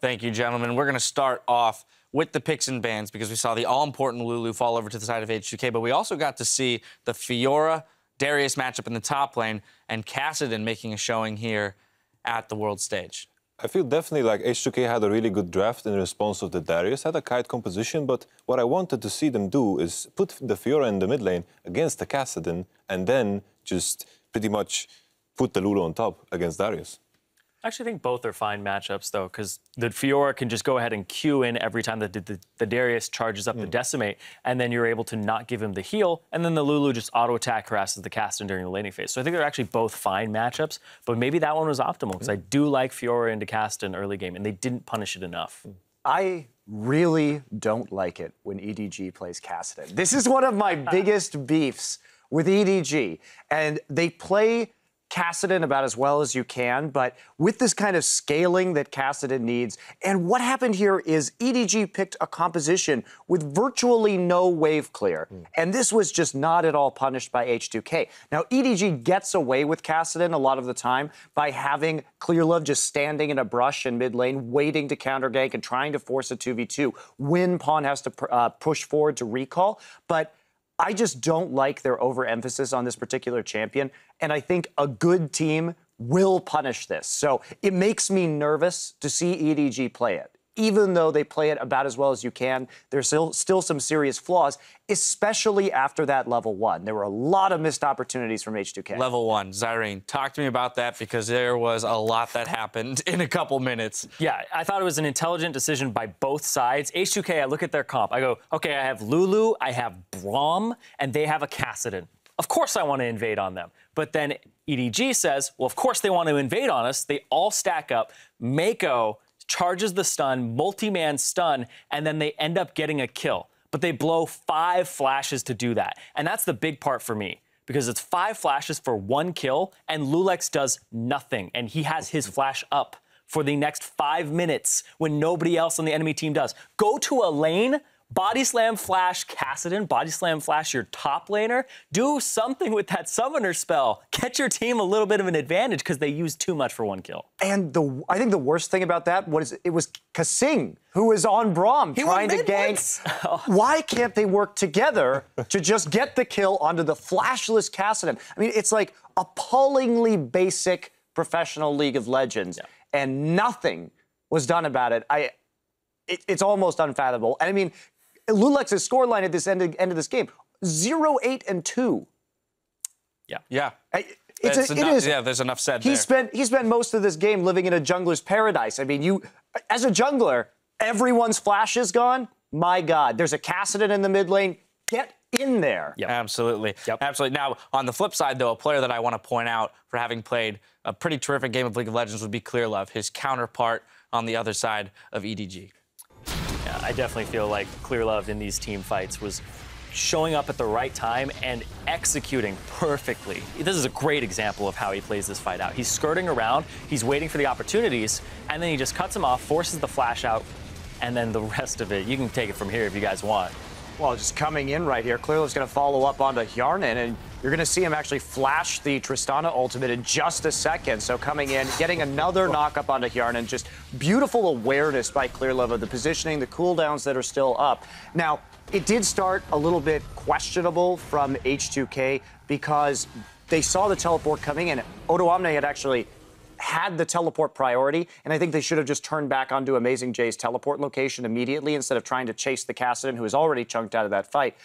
Thank you, gentlemen. We're going to start off with the picks and bans because we saw the all-important Lulu fall over to the side of H2K, but we also got to see the Fiora-Darius matchup in the top lane and Kassadin making a showing here at the world stage. I feel definitely like H2K had a really good draft in response of the Darius, had a kite composition, but what I wanted to see them do is put the Fiora in the mid lane against the Kassadin and then just pretty much put the Lulu on top against Darius. I actually think both are fine matchups, though, because the Fiora can just go ahead and Q in every time that the Darius charges up the Decimate, and then you're able to not give him the heal, and then the Lulu just auto-attack harasses the Kassadin during the laning phase. So I think they're actually both fine matchups, but maybe that one was optimal, because I do like Fiora into Kassadin early game, and they didn't punish it enough. I really don't like it when EDG plays Kassadin. This is one of my biggest beefs with EDG, and they play Kassadin about as well as you can, but with this kind of scaling that Kassadin needs. And what happened here is EDG picked a composition with virtually no wave clear. And this was just not at all punished by H2K. Now, EDG gets away with Kassadin a lot of the time by having Clearlove just standing in a brush in mid lane, waiting to counter gank and trying to force a 2v2 when Pawn has to push forward to recall. But I just don't like their overemphasis on this particular champion, and I think a good team will punish this. So it makes me nervous to see EDG play it. Even though they play it about as well as you can, there's still some serious flaws, especially after that level 1. There were a lot of missed opportunities from H2K. Level 1, Zyrene, talk to me about that because there was a lot that happened in a couple minutes. Yeah, I thought it was an intelligent decision by both sides. H2K, I look at their comp. I go, okay, I have Lulu, I have Braum, and they have a Kassadin. Of course I want to invade on them. But then EDG says, well, of course they want to invade on us. They all stack up. Mako charges the stun, multi-man stun, and then they end up getting a kill. But they blow 5 flashes to do that. And that's the big part for me, because it's 5 flashes for 1 kill, and Lulex does nothing. And he has his flash up for the next 5 minutes when nobody else on the enemy team does. Go to a lane, body slam flash Kassadin, body slam flash your top laner. Do something with that summoner spell. Get your team a little bit of an advantage because they use too much for 1 kill. And I think the worst thing about that was it was Kasing who was on Braum trying to gank. Why can't they work together to just get the kill onto the flashless Kassadin? I mean, it's like appallingly basic professional League of Legends, and nothing was done about it. It's almost unfathomable. And I mean, Lulex's scoreline at this end of this game, 0-8-2. Yeah. Yeah, there's enough said there. He spent most of this game living in a jungler's paradise. I mean, as a jungler, everyone's flash is gone. My God, there's a Kassadin in the mid lane. Get in there. Yep. Absolutely. Yep. Absolutely. Now, on the flip side, though, a player that I want to point out for having played a pretty terrific game of League of Legends would be Clearlove, his counterpart on the other side of EDG. Yeah, I definitely feel like Clearlove in these team fights was showing up at the right time and executing perfectly. This is a great example of how he plays this fight out. He's skirting around, he's waiting for the opportunities, and then he just cuts him off, forces the flash out, and then the rest of it, you can take it from here if you guys want. Well, just coming in right here, Clearlove's going to follow up onto Hjarnan, and you're going to see him actually flash the Tristana ultimate in just a second. So coming in, getting another knock-up onto Hjarnan, just beautiful awareness by Clearlove of the positioning, the cooldowns that are still up. Now, it did start a little bit questionable from H2K because they saw the teleport coming in. Odoamne had actually had the teleport priority, and I think they should have just turned back onto Amazing J's teleport location immediately instead of trying to chase the Kassadin, who was already chunked out of that fight.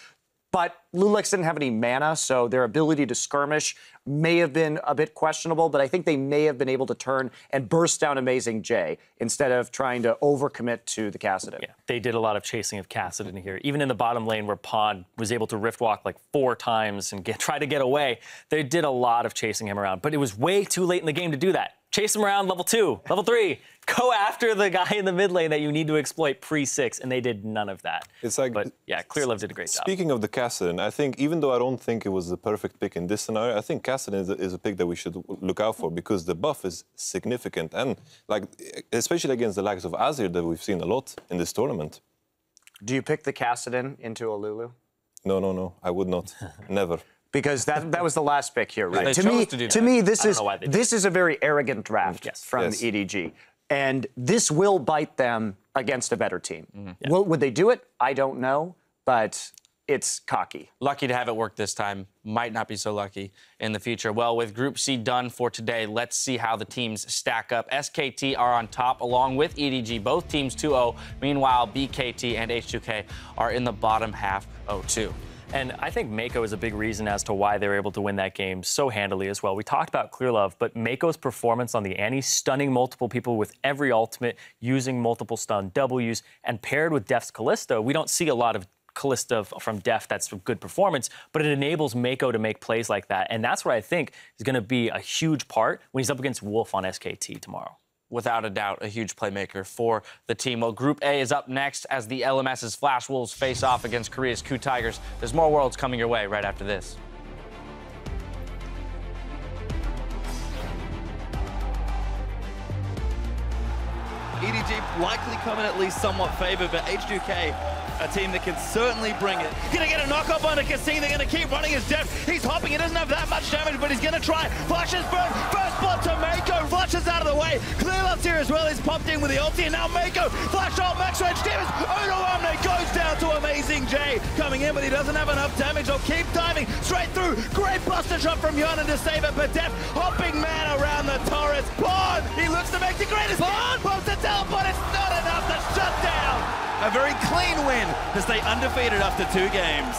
But Lulex didn't have any mana, so their ability to skirmish may have been a bit questionable, but I think they may have been able to turn and burst down Amazing J instead of trying to overcommit to the Kassadin. Yeah, they did a lot of chasing of Kassadin here. Even in the bottom lane where Pawn was able to rift walk like 4 times and try to get away, they did a lot of chasing him around. But it was way too late in the game to do that. Chase him around level 2, level 3. Go after the guy in the mid lane that you need to exploit pre-6, and they did none of that. It's like, but yeah, Clearlove did a great job. Speaking of the Kassadin, I think even though I don't think it was the perfect pick in this scenario, I think Kassadin is a pick that we should look out for because the buff is significant, and like especially against the likes of Azir that we've seen a lot in this tournament. Do you pick the Kassadin into a Lulu? No, I would not. Never. Because that was the last pick here, right? Yeah, to me, this is a very arrogant draft from Yes. EDG. And this will bite them against a better team. Would they do it? I don't know, but it's cocky. Lucky to have it work this time. Might not be so lucky in the future. Well, with Group C done for today, let's see how the teams stack up. SKT are on top along with EDG, both teams 2-0. Meanwhile, BKT and H2K are in the bottom half 0-2. And I think Mako is a big reason as to why they were able to win that game so handily as well. We talked about Clear Love, but Mako's performance on the Annie, stunning multiple people with every ultimate, using multiple stun Ws, and paired with Def's Kalista, we don't see a lot of Kalista from Def that's a good performance, but it enables Mako to make plays like that. And that's what I think is going to be a huge part when he's up against Wolf on SKT tomorrow. Without a doubt, a huge playmaker for the team. Well, Group A is up next as the LMS's Flash Wolves face off against Korea's Ku Tigers. There's more Worlds coming your way right after this. EDG likely coming at least somewhat favored, but H2K, a team that can certainly bring it. Gonna get a knock-up on the Casino. They're gonna keep running his Def. He's hopping. He doesn't have that much damage, but he's gonna try. Flashes burn. First blood to Mako. Flashes out of the way. Clear Love's here as well. He's popped in with the ulti, and now Mako. Flash ult, max range damage. Overwhelmed. Goes down to Amazing J. Coming in, but he doesn't have enough damage. He'll keep diving straight through. Great buster shot from Yonan to save it, but Def hopping man around the turrets. Bond! He looks to make the greatest. Bond pops the teleport. It's not enough to shut down. A very clean win to stay undefeated after 2 games.